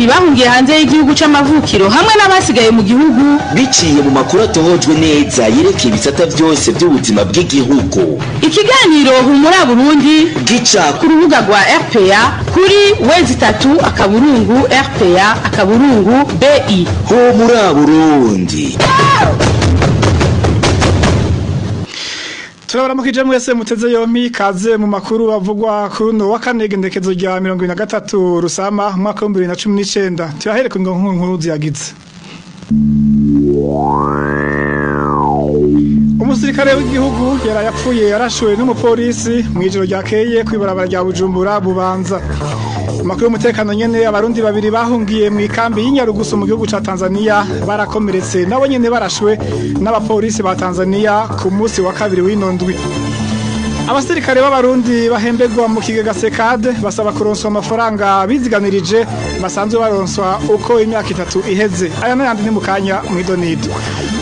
bahungiye hanze y'igihugu c'amavukiro hamwe n'abasigaye mu gihugu biciye mu makuru atohojwe neza yerekeye ibisata byose by'ubuzima bw'igihugu. Ikiganiro Humura Burundi gica ku rubuga rwa RPA kuri www.rpa.bi. Humura Burundi. Turabaramukije mwese muteze yompi kaze mu makuru avugwa kuri no wa kane gendekezo rya 23 Rusama mwaka wa 2019. Tuyahere ku nkuru ziyagize. Umusirikare w'igihugu yarayapfuye yarashuwe n'umupolisi mwijoro ryakeye kwibarabara rya Bujumbura Bubanza. Amakuru y'umutekano nyene abarundi babiri bahungiye mu ikambi y'Inyarugusu mu gihugu ca Tanzania barakomeretse nabo nyene barashwe n'abapolisi ba Tanzania ku munsi wa kabiri w'inondwi. Abasirikare b'abarundi bahembegwa mu kigega Sekade basaba kuronswa amafaranga biziganirije basanzwe baronswa uko imyaka 3 iheze. Aya n'ayandi ni mukanya mw'idonido.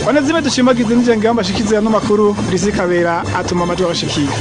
Wanezime dushimagize n'injenge y'amashikize no makuru Rizikabera atuma amajwi abashikira.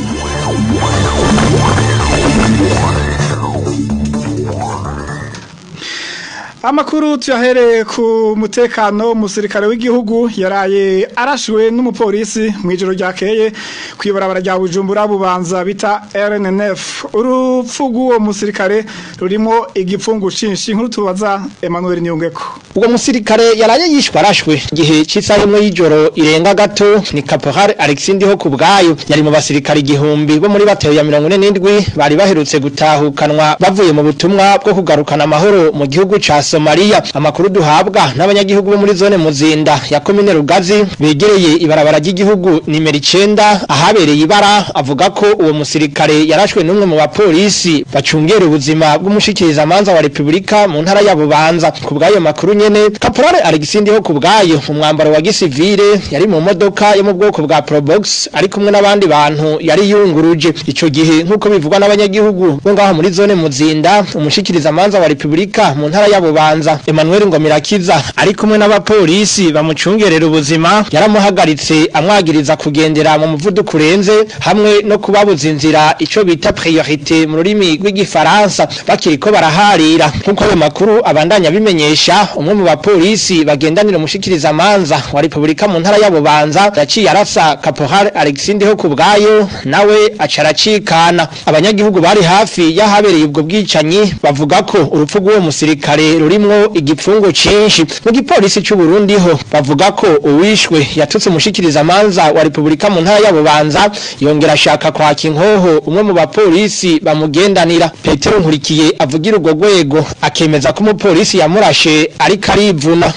Amakuru tuyahere ku mutekano. Umusirikare w'igihugu yaraye arashwe n'umupolisi mwijoro ryakeye kwibarabara rya Bujumbura Bubanza bita RNNF. Urupfu rw'uwo musirikare rurimo igipfungu cinshi. Inkuru tubaza Emmanuel Niyongeko. Uwo musirikare yaraye yishwe arashwe gihe c'isaha imwe y'ijoro irenga gato ni Caporal Alexis ho kubgayo yari mu basirikare igihumbi bo muri bateye ya 47 bari baherutse gutahukanwa bavuye mu butumwa bwo kugarukana amahoro mu gihugu ca Somalia. Amakuru duhabwa n'abanyagihugu bo muri zone Muzinda ya komine Rugazi begereye ibarabara ry'igihugu nimero 9 ahabereye ibara avuga ko uwo musirikare yarashwe n'umwe mu bapolisi bacungera ubuzima bw'umushikiriza manza wa Republika mu ntara ya Bubanza. Kubgayo makuru nyene Caporal Alexis ho kubgayo mu mwambaro wa gisivile yari mu modoka yo mu bwoko bwa Probox ari kumwe n'abandi bantu yari yunguruje. Ico gihe nkuko bivugwa n'abanyagihugu bo ngaho muri zone Muzinda umushikiriza manza wa Republika mu ntara ya Bubanza Emmanuel Ngomirakiza ari kumwe n'abapolisi bamucungerera ubuzima yaramuhagaritse amwagiriza kugendera mu muvuduko urenze hamwe no kubabuza inzira ico bita priorité mu rurimi rw'igifaransa bakiriko baraharira. Nkuko ayo makuru abandanya bimenyesha umwe mu bapolisi bagendanira umushikiriza manza wa Republika mu ntara ya Bubanza yaciye arasa Caporal Alexis ho kubgayo nawe acaracikana. Abanyagihugu bari hafi yahabereye ubwo bwicanyi bavuga ko urupfu rw'uwo musirikare rurimwo igipfungo cinshi. Mu gipolisi cy'u Burundi ho bavuga ko uwishwe yatutse umushikiriza manza wa Republika mu ntara ya Bubanza yongera ashaka kwaka inkoho umwe mu bapolisi bamugendanira. Petero Nkurikiye avugira urwo rwego akemeza ko umupolisi yamurashe ari karivuna.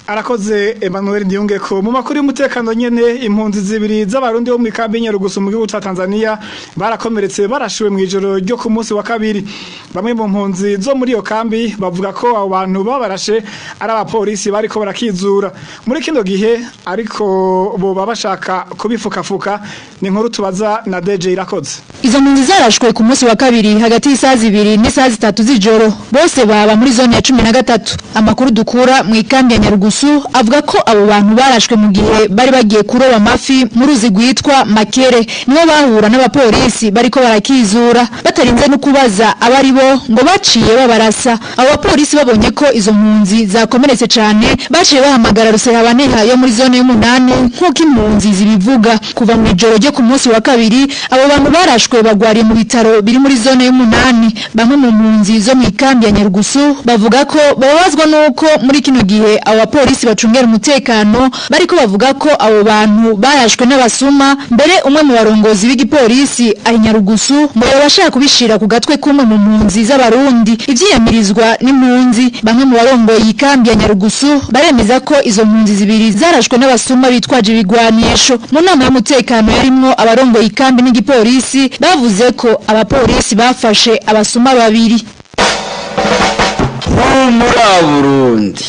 Arakoze Emmanuel Ndiyongeko. Mu makuru y'umutekano nyene impunzi zibiri z'abarundi bo mu ikambi y'Inyarugusu mu gihugu ca Tanzania barakomeretse barashuwe mwijoro ryo ku munsi wa kabiri. Bamwe mu mpunzi zo muri iyo kambi bavuga ko abo bantu babarashe ari abapolisi bariko barakizura muri kino gihe ariko bo babashaka kubifukafuka. Ni inkuru tubaza na DJ Irakoze. Izo mpunzi zarashwe ku munsi wa kabiri hagati y'isaha 2 n'isaha 3 z'ijoro bose baba muri zone ya 13. Amakuru dukura mu ikambi ya Nyarugusu avuga ko abo bantu barashwe mu gihe bari bagiye kuroba amafi mu ruzi rwitwa Makere. Nibo bahura n'abapolisi bariko barakizura batarinze no kubaza abari bo ngo baciye babarasa. Abo bapolisi babonye ko izo mpunzi zakomeretse cyane baciye bahamagara Rusehabaneha yo muri zone y'umunani nk'uko impunzi zibivuga. Kuva mu ijoro ryo ku munsi wa kabiri abo bantu barashwe bagwariye mu bitaro biri muri zone y'umunani. Bamwe mu mpunzi zo mu ikambi ya Nyarugusu bavuga ko babazwa nuko muri kino gihe abo polisi bacungera umutekano bariko bavuga ko abo bantu barashwe n'abasuma. Mbere umwe mu barongozi b'igipolisi Nyarugusu ngo yabashaka kubishira ku gatwe kumwe mu mpunzi z'abarundi ivyiyamirizwa n'impunzi. Bamwe mu barongoye ikambi ya Nyarugusu baremeza ko izo mpunzi zibiri zarashwe n'abasuma bitwaje ibigwanisho. Mu nama y'umutekano yarimwo abarongoye ikambi n'igipolisi bavuze ko abapolisi bafashe abasuma babiri. Humura Burundi.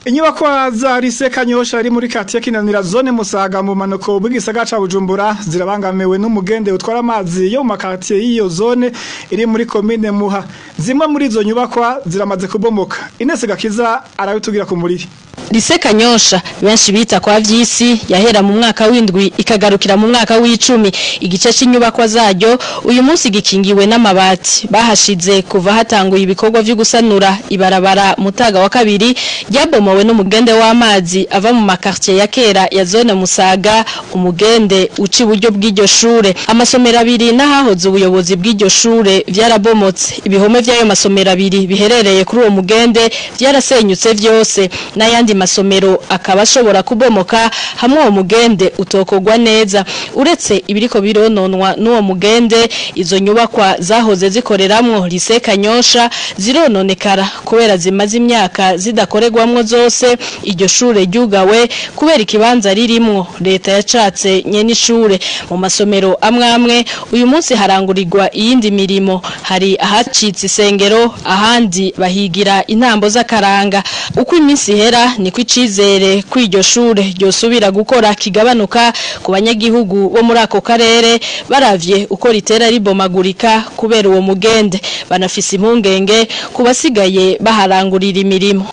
Inyubako za Lycée Kanyosha ari muri quartier Kinanira zone Musaga mu manuko bw'igisagara ca Bujumbura zirabangamiwe n'umugende utwara amazi yo mu quartier y'iyo zone iri muri commune Muha. Zimwe muri izo nyubakwa ziramaze kubomoka. Ines Gakiza arabitugira ku muriri. Lise Kanyosha benshi bita kwa vyisi yahera mu mwaka w'indwi ikagarukira mu mwaka w'icumi. Igice cy'inyubakwa zaryo uyu munsi gikingiwe n'amabati bahashize kuva hatanguye ibikorwa vyo gusanura ibarabara Mutaga wa kabiri ryabomowe n'umugende w'amazi ava mu makartier ya kera ya zone Musaga, umugende uci buryo bw'iryo shure. Amasomero abiri n'ahahoze ubuyobozi bw'iryo shure vyarabomotse. Ibihome vy'ayo masomero abiri biherereye kuri uwo mugende vyarasenyutse vyose, n'ayandi masomero akaba ashobora kubomoka hamwe uwo mugende utokogwa neza. Uretse ibiriko birononwa n'uwo mugende, izo nyubakwa zahoze zikoreramwo Lise Kanyosha zirononekara kubera zimaze imyaka zidakoregwamwo zose. Iryo shure ryugawe kubera ikibanza ririmwo leta yacatse nyene ishure. Mu masomero amwe uyu munsi harangurirwa iyindi mirimo, hari ahacitse isengero, ahandi bahigira intambo z'akaranga. Uko iminsi hera niko icizere kw'iryo shure ryosubira gukora kigabanuka ku banyagihugu bo muri ako karere baravye uko ritera ribomagurika kubera uwo mugende. Banafise impungenge kubasigaye baharangurira imirimo.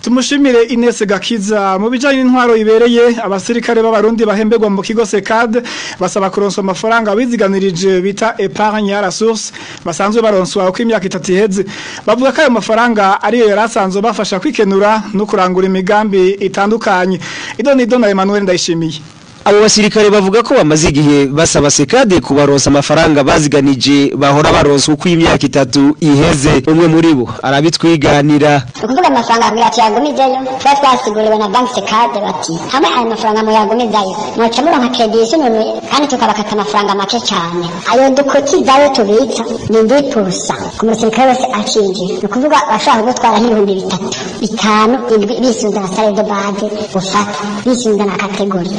Tumushimire Ines Gakiza. Mu bijanye n'intwaro ibereye, abasirikare b'abarundi bahembegwa mu kigo SECAD basaba kuronswa amafaranga biziganirije bita épargne à la source basanzwe baronswa uko imyaka 3 iheze. Bavuga ko ayo mafaranga ariyo yarasanzwe bafasha kwikenura no kurangura imigambi itandukanye. Idonido na Emmanuel Ndayishimiye. Abo basirikare bavuga ko bamaze igihe basaba SECAD kubaronsa amafaranga baziganije bahora baronsa uko imyaka 3 iheze. Umwe muri bo arabitwiganira. Ukuvuga amafaranga yagumizeyo twasiguriwe na bank SECAD bati hamwe ayo mafaranga mu yagumizayo mwaca muronka credit none kandi tukabakata amafaranga make cyane. Ayo dukotizayo tubitsa ni 2% ku musirikare wese akinje. Ukuvuga bashaka gutwara nk'ibihumbi 3 5 bisunza na salaire de base gufata bisunza na category.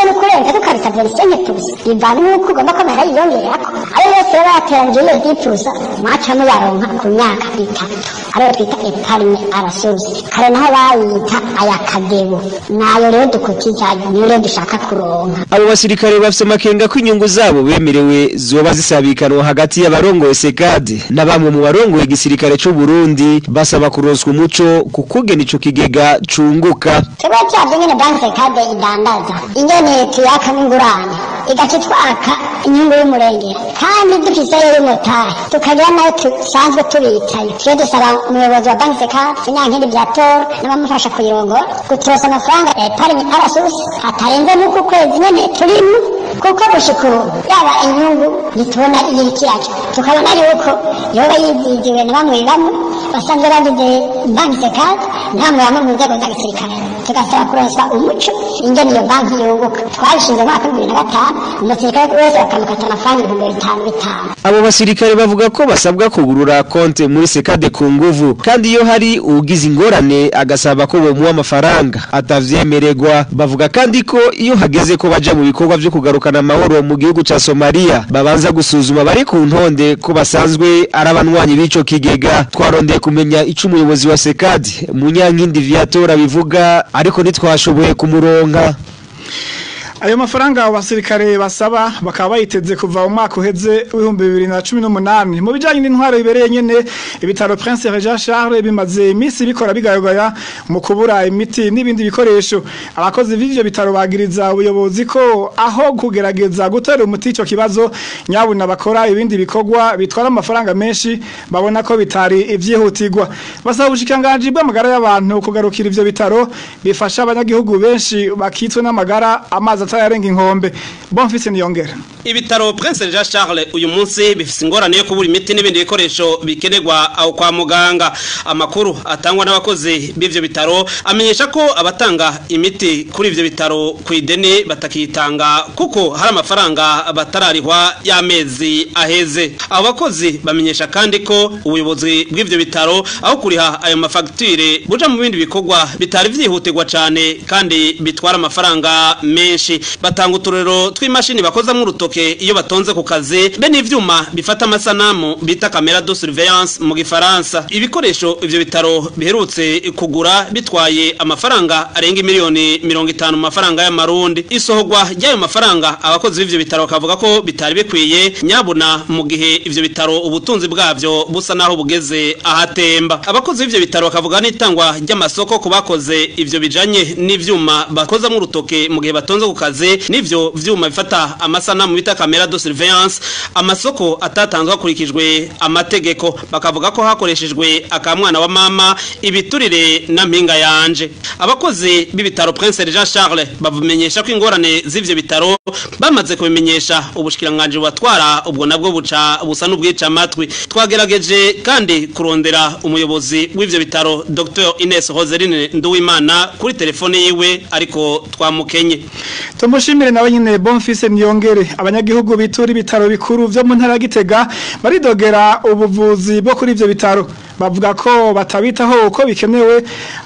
no kurenza tukabisabye risenye tuzi ivana nuko ugomba ko mara yiyongerako ayo yose baterangiye dipusa mwaca muyaronka ku myaka 3 ariyo twita épargne à la source kare naho bayita ayakadebo nayo rero dukotizayo niyo rero dushaka kuronka. Abo basirikare bafite makenga ko inyungu zabo bemerewe zoba zisabikanwa hagati y'abarongoye SECAD na bamwe mu barongoye igisirikare cy'u Burundi basaba kuronswa umuco kukugena ico kigega cunguka. Tebe cyabye nyene bank SECAD idandaza ingene tuyaka n'ingurane igacitwaka inyungu y'umurengera kandi dufise y'umutahe tukagira nayo tusanzwe tubitaye tuje dusaba umuyobozi wa bank SECAD inyankindi byatora n'abamufasha kuyirongora gutosa amafaranga épargne à la source atarenze nuko kwezi nyene turimo kuko gushikuru yaba inyungu nitubona iyikiracho tukabona yuko yoba yizigiwe na bamwe basanzwe bagize bank SECAD ntamwe bamwe mu nzego za gisirikare tugasaba kuronswa umuco ingene iyo banki yunguka twabishinze mwaka 2005 umusirikare wese akamukata amafaranga 5,500. Abo basirikare bavuga ko basabwa kugurura konte muri SECAD ku nguvu kandi iyo hari ugize ingorane agasaba ko bomuha amafaranga atavyemererwa. Bavuga kandi ko iyo hageze ko baje mu bikorwa byo kugarukana amahoro mu gihugu ca Somalia babanza gusuzuma bari ku ntonde ko basanzwe arabanwanyi bico kigega. Twarondeye kumenya ico umuyobozi wa SECAD Munyankindi Viatora bivuga ariko nitwashoboye kumuronka. Ayo mafaranga abasirikare basaba bakaba bayiteze kuva mu mwaka uheze w'2018 mu bijanye n'intwaro ibereye nyene ibitaro Prince Regent Charles bimaze imisi bikora bigaragara mu kubura imiti n'ibindi bikoresho. Abakozi b'ivyo bitaro bagiriza ubuyobozi ko aho kugerageza gutera umuti ico kibazo nyabuna bakora ibindi bikorwa bitwara amafaranga menshi babona ko bitari ivyihutirwa. Basaba ubushikanganje bw'amagara y'abantu kugarukira ivyo bitaro bifasha abanyagihugu benshi bakitswe n'amagara amazi yarenga inkombe. Bonfise niyongera. Ibitaro Prince Regent Charles uyu munsi bifise ingorane yo kubura imiti n'ibindi bikoresho bikenerwa aho kwa muganga. Amakuru atangwa n'abakozi b'ivyo bitaro amenyesha ko abatanga imiti kuri ivyo bitaro kwidene batakitanga kuko hari amafaranga batararihwa y'amezi aheze. Abo bakozi bamenyesha kandi ko ubuyobozi bw'ivyo bitaro aho kuriha ayo mafagitire buja mu bindi bikorwa bitari vyihutirwa cyane kandi bitwara amafaranga menshi. batanga uturero tw'imashini bakozamwo urutoke iyo batonze ku kazi be n'ivyuma bifata amasanamu bita camera de surveillance mu gifaransa. Ibikoresho ivyo bitaro biherutse kugura bitwaye amafaranga arenga miliyoni 50 mu mafaranga y'amarundi. Isohogwa ry'ayo mafaranga abakozi b'ivyo bitaro bakavuga ko bitari bikwiye nyabuna mu gihe ivyo bitaro ubutunzi bwavyo busa naho bugeze ahatemba. Abakozi b'ivyo bitaro bakavuga n'itangwa ry'amasoko ku bakoze ivyo bijanye n'ivyuma bakozamwo urutoke mu gihe batonze ku kazi n'ivyo vyuma bifata amasanamu bita camera de surveillance. Amasoko atatanzwe hakurikijwe amategeko, bakavuga ko hakoreshejwe akamwana wa mama ibiturire na mpinga yanje. Abakozi b'ibitaro Prince Jean Charles bavumenyesha ko ingorane z'ivyo bitaro bamaze kubimenyesha ubushikiranganje watwara ubwo nabwo busa n'ubwica amatwi. Twagerageje kandi kurondera umuyobozi w'ivyo bitaro Dr Ines Roseline Nduwimana kuri telefone yiwe ariko twamukenye. Tumushimire nawe nyine Bonfils Niyongere. Abanyagihugu bitura ibitaro bikuru vyo mu ntara ya Gitega baridogera ubuvuzi bwo kuri ivyo bitaro, bavuga ko batabitaho uko bikenewe,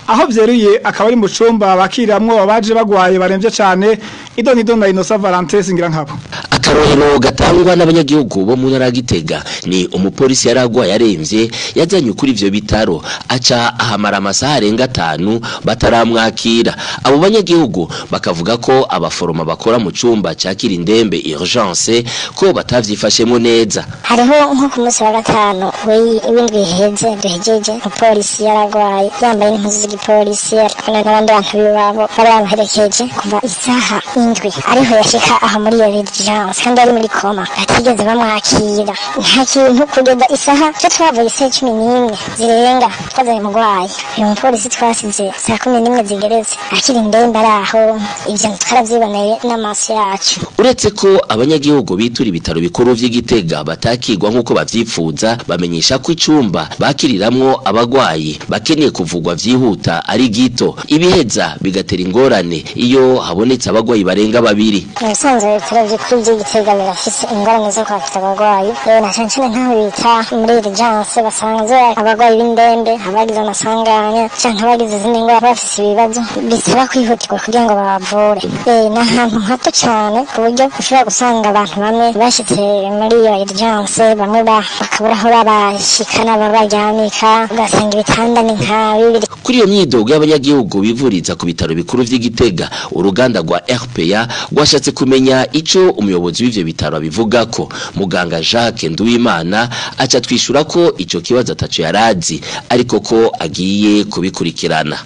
aho vyeruye akaba ari mu cumba bakiramwo abaje bagwaye baremvye cyane. Idonido na Innocent Valentin Ngirankabo. Akarohero gatangwa n'abanyagihugu bo mu ntara ya Gitega ni umupolisi yaragwa yaremvye yajanye kuri ivyo bitaro aca ahamara amasaha arenga 5 bataramwakira. Abo banyagihugu bakavuga ko abaforoma bakora mu cumba cyakira indembe urgence ko batavyifashemo neza. Hariho nko ku munsi wa gatanu w'indwi iheze duhejeje umupolisi yaragwaye yambaye impuzu z'igipolisi ariko n'abandi bantu bibabo baramuherekeje kuva isaha indwi ariho yashika aha muri iyo urgence kandi ari muri koma batigeze bamwakira. Nta kintu kugeza isaha cyo twavuye isaha 11 zirenga twazanye mugwaye. Uyu mupolisi twasize saa 11 zigeretse akiri indembe araho. Ivyo twaravyiboneye n'amaso yacu. Uretse ko abanyagihugu bitura ibitaro bikuru vy'Igitega batakirwa nkuko bavyipfuza, bamenyesha ko icumba bakiriramwo abagwayi bakeneye kuvugwa vyihuta ari gito, ibiheza bigatera ingorane iyo habonetse abagwayi barenga 2. Musanze ibitaro bikuru vy'Igitega birafise ingorane zo kwakira abagwayi. Rero na cyane ntaho bita muri urgence basanze abagwayi b'indembe abagize amasanganya canke abagize izindi ngwara bafise ibibazo bisaba kwihutirwa kugira ngo babavure. N'ahantu hato cyane ku buryo ushobora gusanga abantu bamwe bashitse muri iyo urgence bamwe bakabura aho babashikana babaryamika ugasanga ibitanda ni nka 2. Kuri iyo myidogo y'abanyagihugu bivuriza ku bitaro bikuru vy'Igitega, uruganda rwa RPA rwashatse kumenya ico umuyobozi w'ivyo bitaro bivuga ko. Muganga Jacques Nduwimana aca twishura ko ico kibazo ataco yarazi ariko ko agiye kubikurikirana.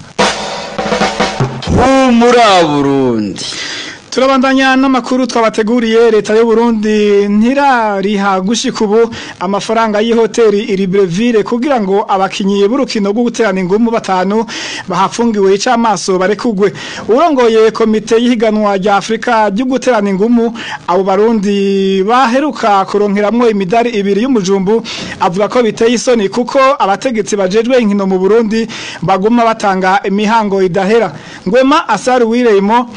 Muri Burundi Turabandanya n'amakuru twabateguriye. Leta y'u Burundi ntirariha gushika ubu amafaranga y'ihoteli Iribreville kugira ngo abakinyi b'urukino rwo guterana ingumu 5 bahafungiwe icamaso barekugwe. Urongoye komite y'ihiganwa rya Afrika ryo guterana ingumu abo Barundi baheruka kuronkeramwo imidari 2 y'umujumbu avuga ko biteye isoni kuko abategetsi bajejwe inkino mu Burundi baguma batanga imihango idahera. Ngwema Asaru Wireyimo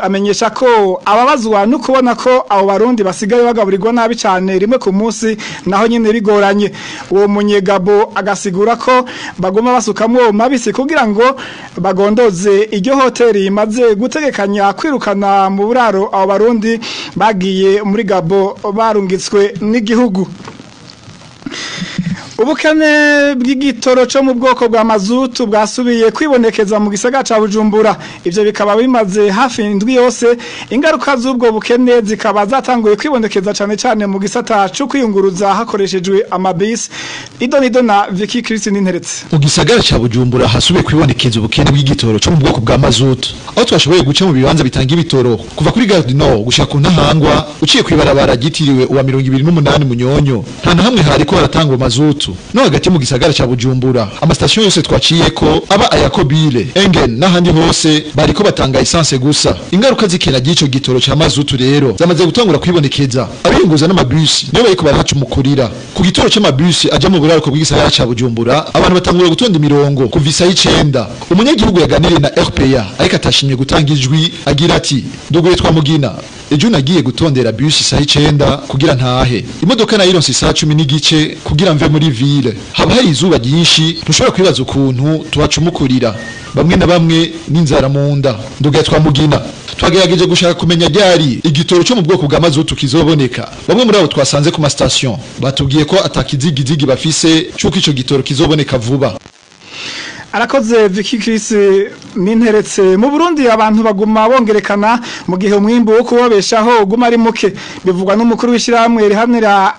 amenyesha ko ababazwa no kubona ko abo Barundi basigaye bagaburirwa nabi cyane rimwe ku munsi naho nyine bigoranye. Uwo munyegabo agasigura ko bagoma basukamwo mabisi kugira ngo bagondoze iryo hoteli imaze gutegekanya kwirukana mu buraro abo Barundi bagiye muri Gabo barungitswe n'igihugu. Ubukene bw'igitoro cyo mu bwoko bwa mazutu bwasubiye kwibonekeza mu gisagara ca Bujumbura. Ivyo bikaba bimaze hafi indwi yose. Ingaruka z'ubwo bukene zikaba zatanguye kwibonekeza cyane mu gisata cyo kwiyunguruza hakoreshejwe amabisi. Idonido na Vicky Christine Nteretse. Mu gisagara ca Bujumbura hasubiye kwibonekeza ubukene bw'igitoro cyo mu bwoko bwa mazutu. Aho twashoboye guca mu bibanza bitanga ibitoro kuva kuri Gare du Nord gushika ku Ntahangwa uciye kwibarabara gitiriwe uwa 28 Munyonyo. Nta na hamwe hariko haratangwa mazutu. No hagati mu gisagara ca Bujumbura amastation yose twaciye ko aba ayakobile Engen n'ahandi hose bariko batanga essence gusa. Ingaruka zikena gico gitoro ca mazutu rero zamaze gutangura kwibonekeza. Abiyunguza n'amabisi niyo bariko barahacumukurira ku gitoro c'amabisi aja mu buraro bw'igisagara ca Bujumbura. Abantu batangura gutonda imirongo kuva isaha 9. Umunyagihugu yaganiriye na RPA ariko atashimye gutanga ijwi agira ati duguye twamugina ejo nagiye gutondera bus isaha 9 kugira ntahe imodoka nayironse isaha 10 n'igice kugira mve muri ville haba hari izuba ryinshi ntushobora kwibaza ukuntu tubacumukurira bamwe na bamwe n'inzara mu nda ndugaye twamugina twagerageje gushaka kumenya ryari igitoro cyo mu bwoko bwa mazutu kizoboneka bamwe muri abo twasanze ku ma station batubwiye ko atakizigizigi bafise cyuko ico gitoro kizoboneka vuba. Arakoze Vicky Chris ninteretse mu Burundi abantu baguma bongerekana mu gihe umwimbo wo kubabeshaho uguma ari muke bivugwa n'umukuru w'ishiramwe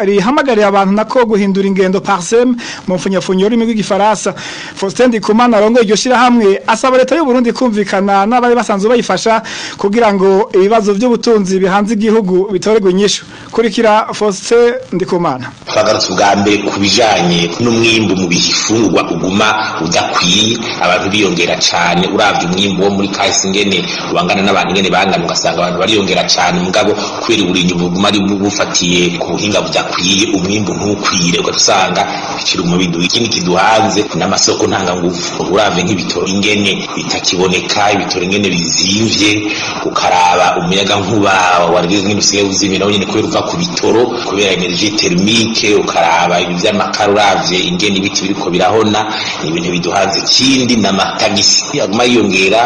rihamagariye abantu nako guhindura ingendo parsem mu mfunyafunyo y'urimi rw'igifaransa. Faustin Ndikumana arongoye iryo shirahamwe asaba leta y'u Burundi kumvikana n'abari basanzwe bayifasha kugira ngo ibibazo by'ubutunzi bihanze igihugu bitorerwe inyishu. Kurikira Faustin Ndikumana. Twagarutse ubwa mbere kubijanye n'umwimbo mu bihifungwa uguma udakwiye abantu biyongera cyane uravye umwimbo wo muri kahise ngene ubangana n'abantu ngene bangana ugasanga abantu bariyongera cyane mugabo kweri uburinyi buguma ari bufatiye ku buhinga budakwiye umwimbo ntukwire ugasanga bikiri mu bintu ikindi kiduhanze n'amasoko ntanga ngufu uravye nk'ibitoro ingene bitakiboneka ibitoro ingene bizimvye ukaraba umuyaga nkuba warigeze ngene usigaye uzimira nawo nyene kubera uva ku bitoro kubera energie thermique ukaraba ibi by'amakara uravye ingene ibiti biriko birahona ibintu biduhanze kindi n'amatagisi aguma yiyongera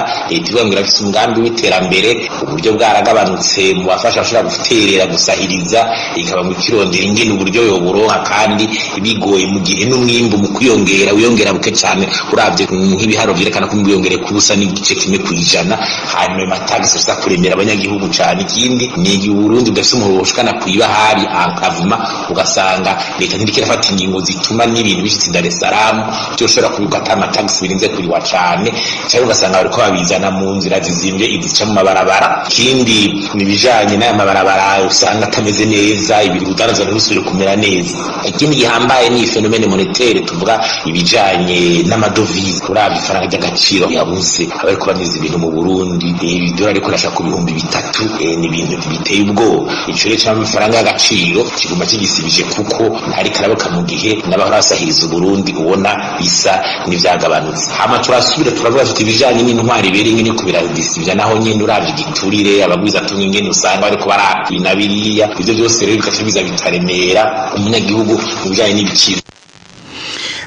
tubwira afite umugambi w'iterambere uburyo bwaragabanutse mu bafasha bashobora guterera gusahiriza ikaba mu kirondera ingene uburyo yoburonka kandi bigoye mu gihe n'umwimbo mu kwiyongera wiyongera buke cyane uravye nk'ibiharo byerekana ko mwiyongere kubusa n'igice kimwe kwijana hanyuma amatagisi asa kuremera abanyagihugu cyane ikindi ni Burundi udafite umuhoro ushikana kwiba hari ankavuma ugasanga leta ntirikirafata ingingo zituma n'ibintu bishitse Dar es Salaam cyoshobora kubikata amatagisi birinze kuri wa cyane cyangwa ugasanga bariko babizana mu nzira zizimvye izica mu mabarabara kindi nibijanye n'aya mabarabara usanga atameze neza ibiri udaranzwe n'usubire kumera neza ikindi gihambaye ni fenomene monétaire tuvuga ibijanye n'amadovize uravye ifaranga ry'agaciro yabuze abariko baniza ibintu mu Burundi idolari kurasha ku 300 ni ibintu biteye ubwoba ico rero cy'amafaranga y'agaciro kiguma kigisibije kuko hari karaboka mu gihe n'abahora basahiriza Burundi ubona bisa n'ivyagabanutse hama turasubira turavuga tuti ibijanye n'intwari bere ngene kubira disibya naho nyene uravye giturire abagwiza tumwe ngene usanga bariko barakina biriya ivyo byose rero bikaca biza bitaremera umunyagihugu ibijanye n'ibiciro.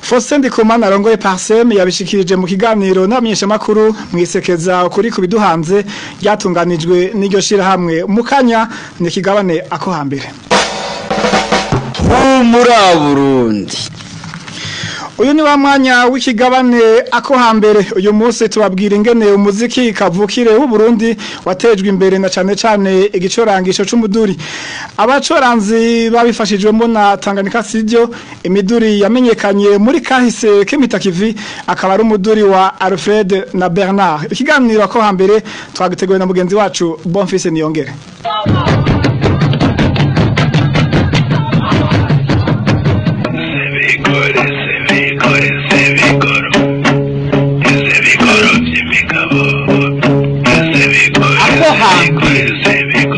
Faustin Ndikumana arongoye Parsem yabishikirije mu kiganiro n'abamenyesha makuru mwisekeza kuri kubiduhanze ryatunganijwe n'iryo shirahamwe mukanya ni kigabane ako hambere muri Burundi. Uyu ni wa mwanya w'ikigabane ako hambere uyu munsi tubabwira ingene umuziki kavukire w'u Burundi watejwe imbere na cane igicorangisho c'umuduri abacoranzi babifashijwemo na Tanganyika Studio imiduri yamenyekanye muri kahise k'imitakivi akaba ari umuduri wa Alfred na Bernard ikiganiro ako hambere twagiteguye na mugenzi wacu Bonfils Niyongere.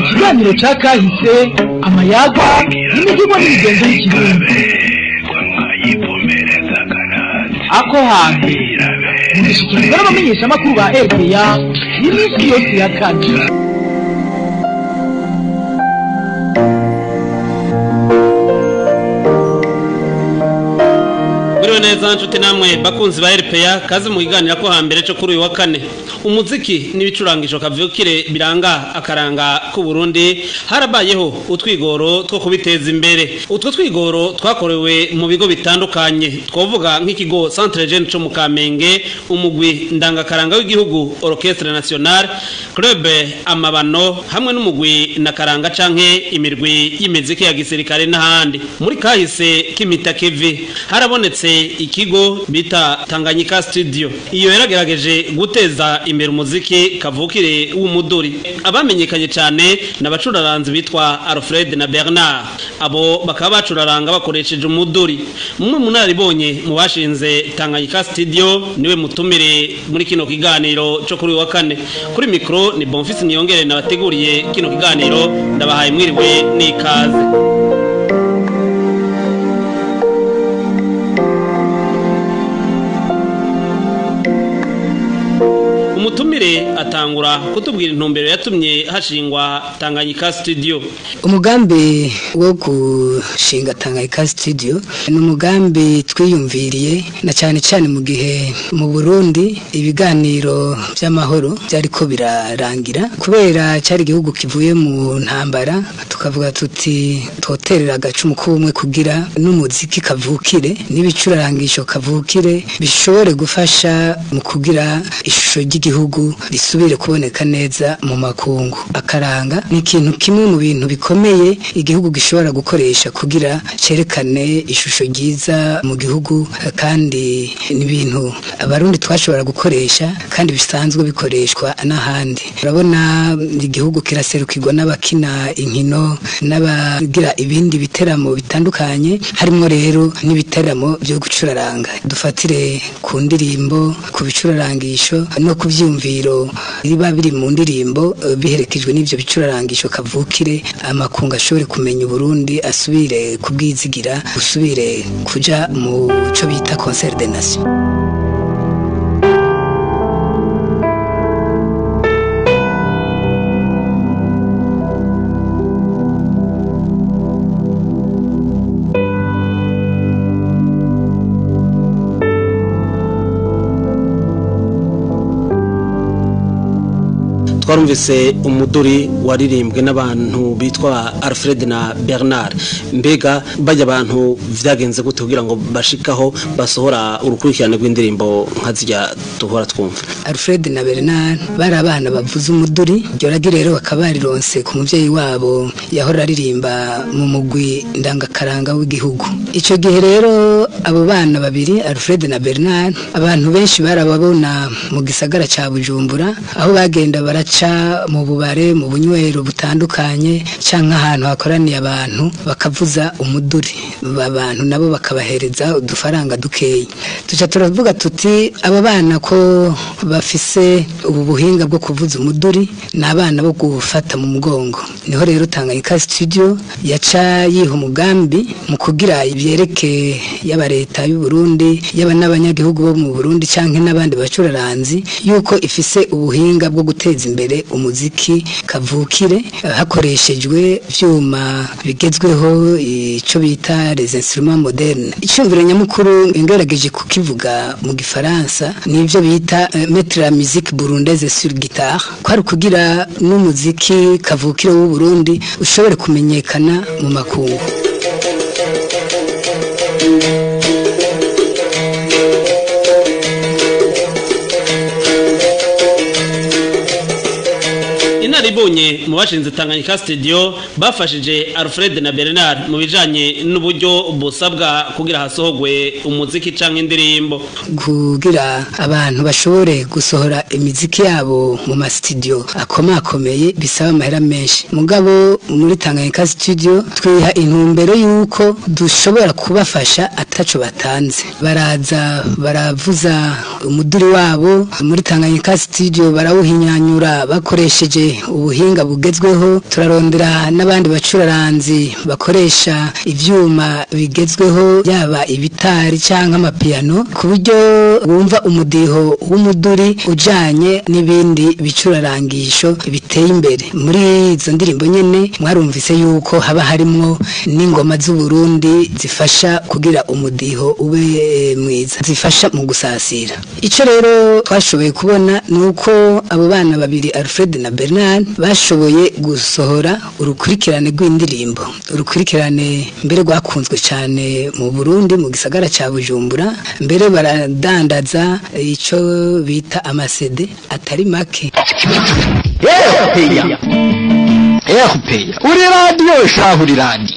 Ikiganiro ca kahise amayaga n'imivugo n'imigenzo y'ikirundi ako hantu mugishikirizwa n'abamenyesha makuru ba RPA y'imisi yose ya kane. Neza nshuti namwe bakunzi ba RPA kaze mu kiganiro ko hambere cyo kuri uyu wa kane umuziki n'ibicurangisho kavukire biranga akaranga ku Burundi harabayeho utwigoro two kubiteza imbere utwo twigoro twakorewe mu bigo bitandukanye twovuga nk'ikigo Centre Jeune cyo mu Kamenge umugwi ndangakaranga w'igihugu Orchestre Nationale Club Amabano hamwe n'umugwi nakaranga canke imirwi y'imiziki ya gisirikare n'ahandi muri kahise k'imitakevi harabonetse ikigo bita Tanganyika Studio iyo yaragerageje guteza imbere umuziki kavukire w'umuduri abamenyekanye cyane n'abacuraranzi bitwa Alfred na Bernard abo bakaba bacuraranga bakoresheje umuduri mumwe munaribonye mu bashinze Tanganyika Studio niwe mutumire muri kino kiganiro cyo kuri wa kane kuri mikro ni Bonfils Niyongere nabateguriye kino kiganiro ndabahaye mwiriwe n'ikaze. umutumire atangura kutubwira intumbero yatumye hashingwa Tanganyika Studio. Umugambi wo gushinga Tanganyika Studio ni umugambi twiyumviriye na cyane cyane mu gihe mu Burundi ibiganiro by'amahoro byariko birarangira kubera cyari igihugu kivuye mu ntambara, tukavuga tuti twoterera agacumu k'ubumwe kugira n'umuziki kavukire n'ibicurarangisho kavukire bishobore gufasha mu kugira ishusho ry'igihugu risubire kuboneka neza mu makungu. Akaranga ni ikintu kimwe mu bintu bikomeye igihugu gishobora gukoresha kugira cerekane ishusho ryiza mu gihugu, kandi ni ibintu abarundi twashobora gukoresha kandi bisanzwe bikoreshwa n'ahandi. Urabona igihugu kiraserukirwa n'abakina inkino n'abagira ibindi biteramo bitandukanye, harimo rero n'ibiteramo byo gucuraranga. Dufatire ku ndirimbo, ku bicurarangisho no ku vyumviro riba biri mu ndirimbo biherekejwe n'ivyo bicurarangisho kavukire, amakungu ashobore kumenya Burundi, asubire kubwizigira, usubire kuja mu cyo bita concert des nations. Twarumvise umuduri waririmbwe n'abantu bitwa Alfred na Bernard. Mbega bajya abantu vyagenze gute kugira ngo bashikaho basohora urukurikirane rw'indirimbo nkazijya tuhora twumva? Alfred na Bernard bari abana bavuza umuduri, ryoragi rero bakabarironse ku muvyeyi wabo yahora aririmba mu mugwi ndangakaranga w'igihugu. Ico gihe rero abo bana babiri Alfred na Bernard abantu benshi barababona mu gisagara ca Bujumbura, aho bagenda baraca mu bubare, mu bunywero butandukanye canke ahantu hakoraniye abantu bakavuza umuduri, abantu nabo bakabahereza udufaranga dukeyi. Tuca turavuga tuti aba bana ko bafise ubu buhinga bwo kuvuza umuduri n'abana bo gufata mu mugongo. Niho rero Tanganyika Studio yaca yiha umugambi mu kugira ibyereke y'aba leta y'u Burundi, y'aba n'abanyagihugu bo mu Burundi canke n'abandi bacuraranzi yuko ifise ubuhinga bwo guteza imbere umuziki kavukire hakoreshejwe vyuma bigezweho, ico bita les instruments modernes. Icyumviro nyamukuru ingerageje kukivuga mu gifaransa nivyo bita mettre la musique burundaise sur guitare, kwari kugira n'umuziki kavukire w'u Burundi ushobore kumenyekana mu makungu. Inaribonye mu bashinze Tanganyika Studio bafashije Alfred na Bernard mu bijanye n'uburyo busabwa kugira hasohogwe umuziki canke indirimbo, kugira abantu bashobore gusohora imiziki yabo mu ma studio akomakomeye bisaba amahera menshi. Mugabo muri Tanganyika Studio twiha intumbero yuko dushobora kubafasha ataco batanze. Baraza baravuza umuduri wabo muri Tanganyika Studio, barawuhinyanyura bakoresheje ubuhinga bugezweho. Turarondera n'abandi bacuraranzi bakoresha ivyuma bigezweho, yaba ibitari canke amapiano, ku buryo bumva umudiho w'umuduri ujanye n'ibindi bicurarangisho biteye imbere. Muri izo ndirimbo nyene mwarumvise yuko haba harimwo n'ingoma z'u Burundi zifasha kugira umudiho ube mwiza, zifasha mu gusasira. Ico rero twashoboye kubona nuko abo bana babiri Alfred na Bernard bashoboye gusohora urukurikirane rw'indirimbo, urukurikirane mbere rwakunzwe cyane mu Burundi mu gisagara ca Bujumbura, mbere baradandaza ico bita amasede atari make. Uri radio shahuri radio.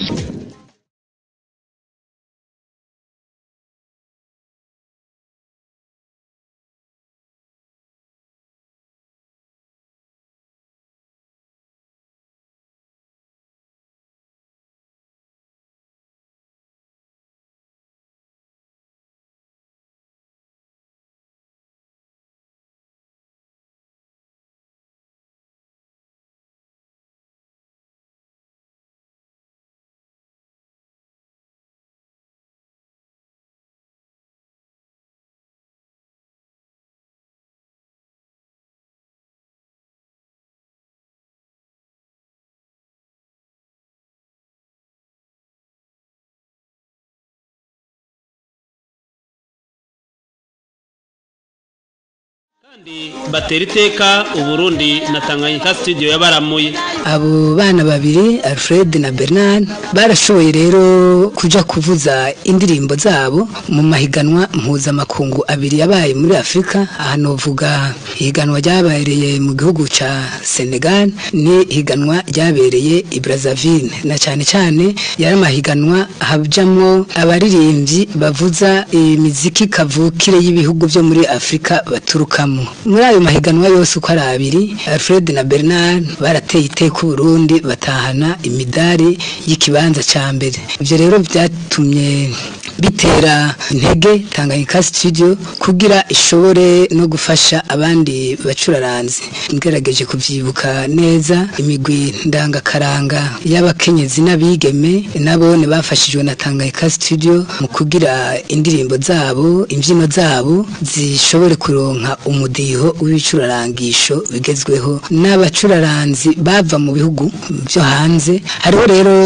batera iteka Uburundi na Tanganyika studio yabaramuye. Abo bana babiri Alfred na Bernard barashoboye rero kuja kuvuza indirimbo zabo mu mahiganwa mpuzamakungu abiri yabaye muri Afrika. Hano vuga higanwa ryabereye mu gihugu ca Senegal ni higanwa ryabereye i Brazzaville, na cyane cyane yari amahiganwa habjamwo abaririmbyi bavuza imiziki kavukire y'ibihugu byo muri Afrika baturukamo. Muri ayo mahiganwa yose uko ari abiri, Alfred na Bernard barateye iteka Burundi batahana imidari y'ikibanza ca mbere. Ivyo rero byatumye bitera intege Tanganyika studio kugira ishobore no gufasha abandi bacuraranzi. Ngerageje kuvyibuka neza imigwi ndangakaranga y'abakenyezi n'abigeme nabone bafashijwe na Tanganyika studio mu kugira indirimbo zabo, imbyino zabo zishobore kuronka umudiho w'ibicurarangisho bigezweho n'abacuraranzi bava mu bihugu byo hanze. Hariho rero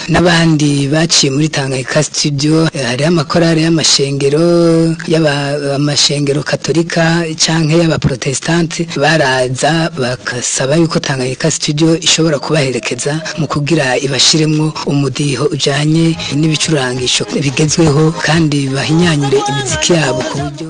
n'abandi baciye muri Tanganyika studio, hari amakorale y'amashengero y'amashengero katolika canke y'abaprotestante baraza bakasaba yuko Tanganyika studio ishobora kubaherekeza mu kugira ibashiremwo umudiho ujanye n'ibicurangisho bigezweho kandi bahinyanyure imiziki yabo ku buryo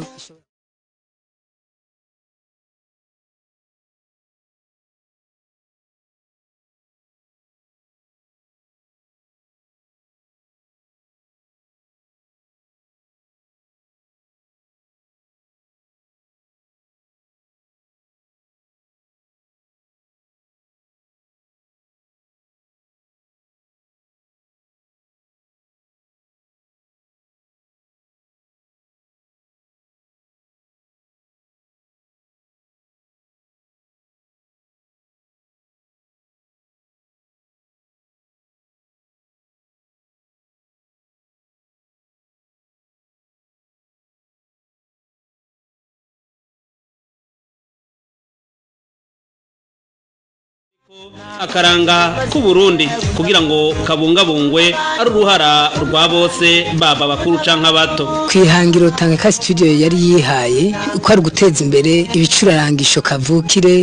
akaranga ku Burundi kugira ngo kabungabungwe ari uruhara rwa bose baba bakuru canke abato. Kwihangiro Tanganyika studio yari yihaye uko ari guteza imbere ibicurarangisho kavukire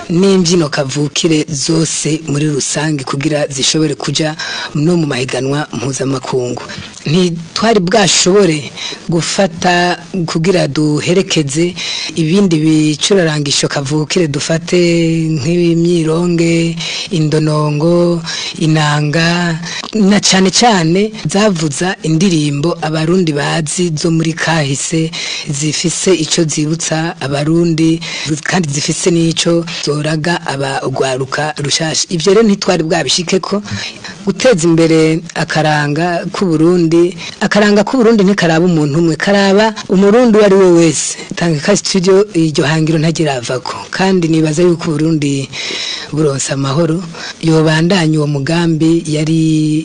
n'imbyino kavukire zose muri rusange kugira zishobore kuja no mu mahiganwa mpuzamakungu. Ntitwari bwashobore gufata kugira duherekeze ibindi bicurarangisho kavukire, dufate nk'imyironge, indonongo, inanga, na cyane cyane zavuza indirimbo abarundi bazi zo muri kahise zifise ico zibutsa abarundi kandi zifise n'ico zoraga abagwaruka rushasha. Ivyo rero ntitwari bwabishike ko guteza imbere akaranga ku Burundi. Akaranga ku Burundi ntikaraba umuntu umwe, karaba umurundi wari we wese. Tanganyika studio iryo hangiro ntagiravako, kandi nibaza yuko Burundi buronsa amahoro yobandanya uwo mugambi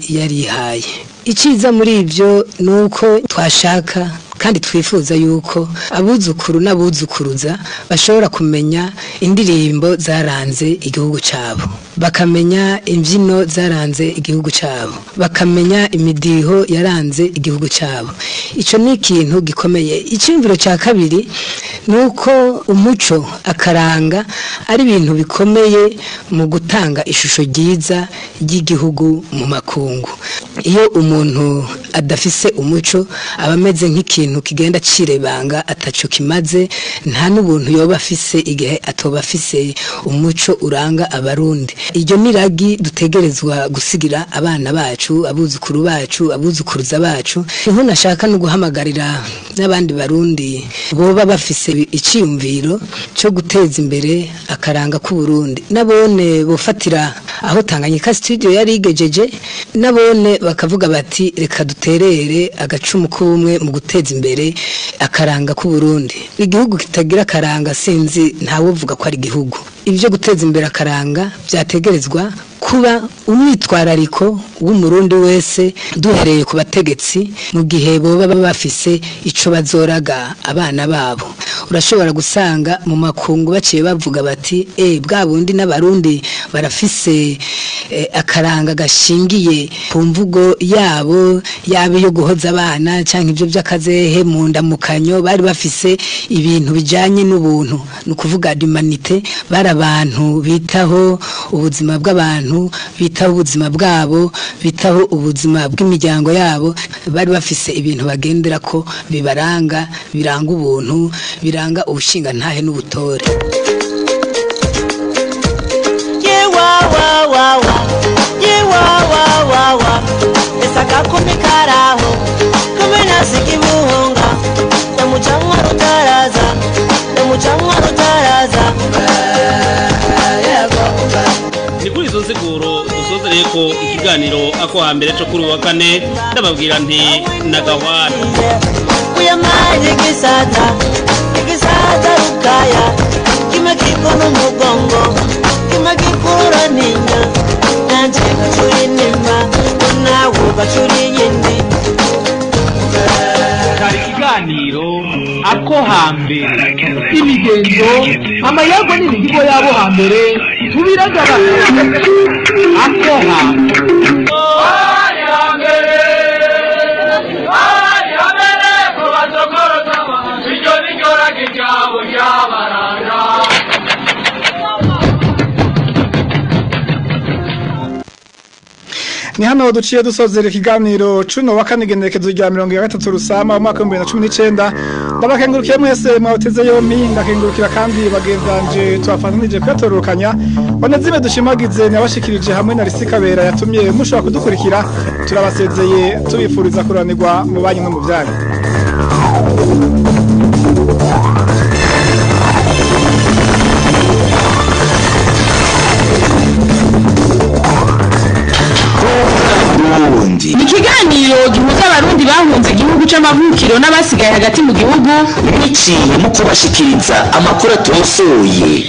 yarihaye. Iciza muri ivyo nuko twashaka kandi twifuza yuko abuzukuru n'abuzukuruza bashobora kumenya indirimbo zaranze igihugu cyabo, bakamenya imbyino zaranze igihugu cyabo, bakamenya imidiho yaranze igihugu cyabo. Ico ni ikintu gikomeye. Icimviro cya kabiri nuko umuco akaranga ari ibintu bikomeye mu gutanga ishusho ryiza ry'igihugu mu makungu. Iyo umuntu adafise umuco aba ameze nk'ikintu kigenda cirebanga ataco kimaze, nta n'ubuntu yoba afise igihe atoba afise umuco uranga abarundi. Iryo niragi dutegerezwa gusigira abana bacu, abuzukuru bacu, abuzukuruza bacu. Niho nashaka no guhamagarira n'abandi barundi boba bafise iciyumviro cyo guteza imbere akaranga ku Burundi, nabone bofatira aho Tanganyika studio yari igejeje, nabone bakavuga bati reka duterere agacumu k'ubumwe mu guteza imbere akaranga ku Burundi. Igihugu kitagira akaranga sinzi ntawe uvuga ko ari igihugu. Ibyo guteza imbere akaranga byategerezwa kuba umwitwarariko w'umurundi wese duhereye ku bategetsi mu gihe boba bafise ico bazoraga abana babo. Urashobora gusanga mu makungu baciye bavuga bati bwa bundi n'abarundi barafise akaranga gashingiye ku mvugo yabo yo guhoza abana canke ivyo by'akazehe mu ndamukanyo, bari bafise ibintu bijanye n'ubuntu, no kuvuga humanité, bari abantu bitaho ubuzima bw'abantu, bitaho ubuzima bwabo, bitaho ubuzima bw'imiryango yabo, bari bafise ibintu bagendera ko bibaranga, biranga ubuntu, biranga ubushinga ntahe n'ubutore. Esaka kumikaraho kumena sikimuhonga namuchamwa rutaraza ni kuri izo nsiguro dusozereye ko ikiganiro ako hambere cyo kuri wa kane ndababwira nti nagahwana uyamaje gisata rukaya kima kikono mugongo kima kikura ninya nanje gacuri nimba nawe gacuri yindi kari kiganiro ako hambere imigenzo amayago n'imihigo yabo hambere tubiragabana ako hambere ni hano duciye dusozera ikiganiro cuno wa kane igenekerezo rya 23 Rusama umwaka wa 2019. Ndabakengurukiye mwese mwateze yompi, ndakengurukira kandi bagenzanje twafananije kwitororokanya banazime dushimagize nabashikirije hamwe na Risikabera yatumye mushobora kudukurikira. Turabasezeye tubifuriza kuranirwa mu banyu no mu byanyu. Ni ikiganiro gihuza abarundi bahunze igihugu c'amavukiro n'abasigaye hagati mu gihugu biciye mu kubashikiriza amakuru atosoye.